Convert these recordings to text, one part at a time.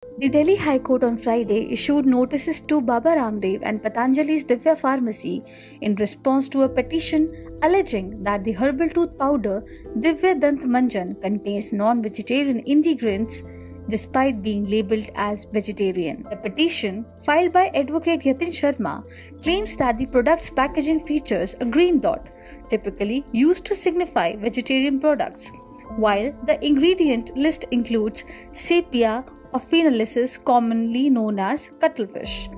The Delhi High Court on Friday issued notices to Baba Ramdev and Patanjali's Divya Pharmacy in response to a petition alleging that the herbal tooth powder Divya Dant Manjan contains non-vegetarian ingredients despite being labeled as vegetarian. The petition, filed by advocate Yatin Sharma, claims that the product's packaging features a green dot, typically used to signify vegetarian products, while the ingredient list includes Sepia officinalis, commonly known as cuttlefish.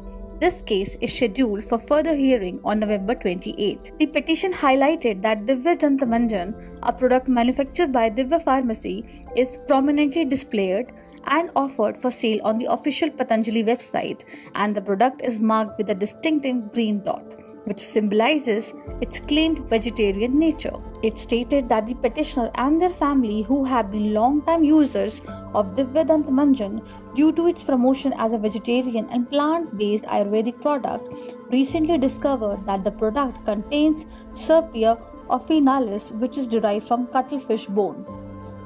This case is scheduled for further hearing on November 28. The petition highlighted that Divya Dant Manjan, a product manufactured by Divya Pharmacy, is prominently displayed and offered for sale on the official Patanjali website, and the product is marked with a distinctive green dot, which symbolizes its claimed vegetarian nature. It stated that the petitioner and their family, who have been long-time users of Divya Dant Manjan due to its promotion as a vegetarian and plant-based Ayurvedic product, recently discovered that the product contains Serpia officinalis, which is derived from cuttlefish bone.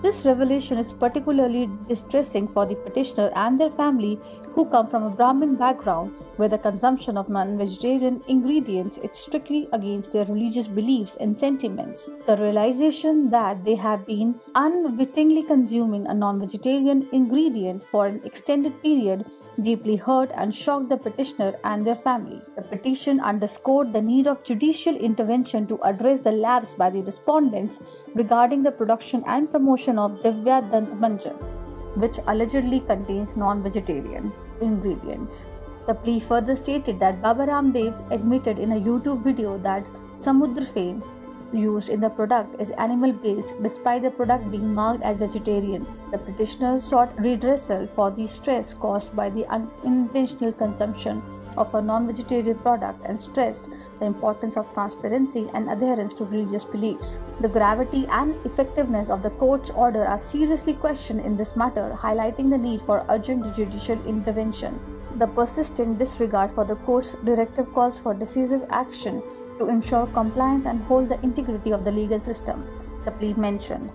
This revelation is particularly distressing for the petitioner and their family, who come from a Brahmin background where the consumption of non-vegetarian ingredients is strictly against their religious beliefs and sentiments. The realization that they have been unwittingly consuming a non-vegetarian ingredient for an extended period deeply hurt and shocked the petitioner and their family. The petition underscored the need of judicial intervention to address the lapse by the respondents regarding the production and promotion of Divya Dant Manjan, which allegedly contains non-vegetarian ingredients. The plea further stated that Baba Ramdev admitted in a YouTube video that Samudra Fen used in the product is animal-based despite the product being marked as vegetarian. The petitioner sought redressal for the stress caused by the unintentional consumption of a non-vegetarian product and stressed the importance of transparency and adherence to religious beliefs. The gravity and effectiveness of the court's order are seriously questioned in this matter, highlighting the need for urgent judicial intervention. The persistent disregard for the court's directive calls for decisive action to ensure compliance and hold the integrity of the legal system, the plea mentioned.